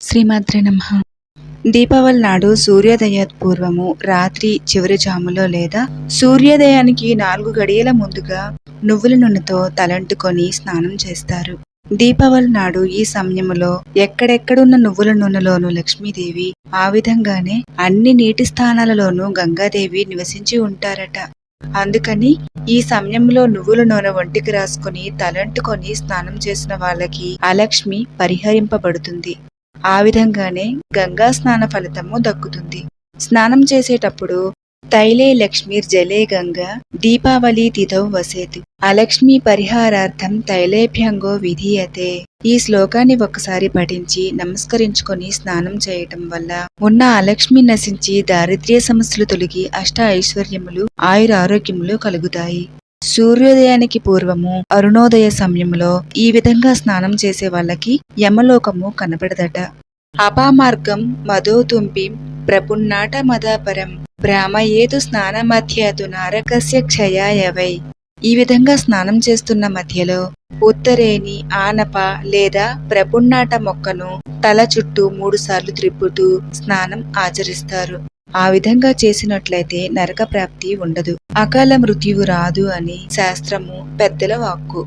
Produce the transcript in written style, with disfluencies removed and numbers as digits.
శ్రీమాత్రే నమః. దీపావళి నాడు సూర్యోదయోత్పూర్వము రాత్రి చివరి జాములో లేదా సూర్యోదయానికి 4 గడియల ముందుగా నువ్వుల నూనెతో తలంటుకొని స్నానం చేస్తారు. దీపావళి నాడు ఈ సమయములో ఎక్కడెక్కడున్న నువ్వుల నూనెలోనూ లక్ష్మీదేవి, ఆ విధంగానే అన్ని నీటి స్థానాలలోనూ గంగాదేవి నివసించి ఉంటారట. అందుకని ఈ సమయంలో నువ్వుల నూనె ఒంటికి రాసుకొని తలంటుకొని స్నానం చేసిన వాళ్ళకి అలక్ష్మి పరిహరింపబడుతుంది. ఆ విధంగానే గంగా స్నాన ఫలితము దక్కుతుంది. స్నానం చేసేటప్పుడు తైలే లక్ష్మీర్జలే గంగా దీపావళి తిథౌ వసేతు అలక్ష్మీ పరిహారార్థం తైలేభ్యంగో విధీయతే. ఈ శ్లోకాన్ని ఒకసారి పఠించి నమస్కరించుకొని స్నానం చేయటం వల్ల ఉన్న అలక్ష్మి నశించి దారిద్ర్య సమస్యలు తొలగి అష్ట ఐశ్వర్యములు ఆయురారోగ్యములు కలుగుతాయి. సూర్యోదయానికి పూర్వము అరుణోదయ సమయంలో ఈ విధంగా స్నానం చేసే వాళ్ళకి యమలోకము కనబడదట. అపామార్గం మదోతుంపిం ప్రపున్నాట మదాపరం భ్రామయేతు స్నానమధ్యతు నారకస్య క్షయాయవై. ఈ విధంగా స్నానం చేస్తున్న మధ్యలో ఉత్తరేని, ఆనప లేదా ప్రపున్నాట మొక్కను తల చుట్టూ 3 సార్లు త్రిప్పుతూ స్నానం ఆచరిస్తారు. ఆ విధంగా చేసినట్లయితే నరక ప్రాప్తి ఉండదు, అకాల మృత్యువు రాదు అని శాస్త్రము, పెద్దల వాక్కు.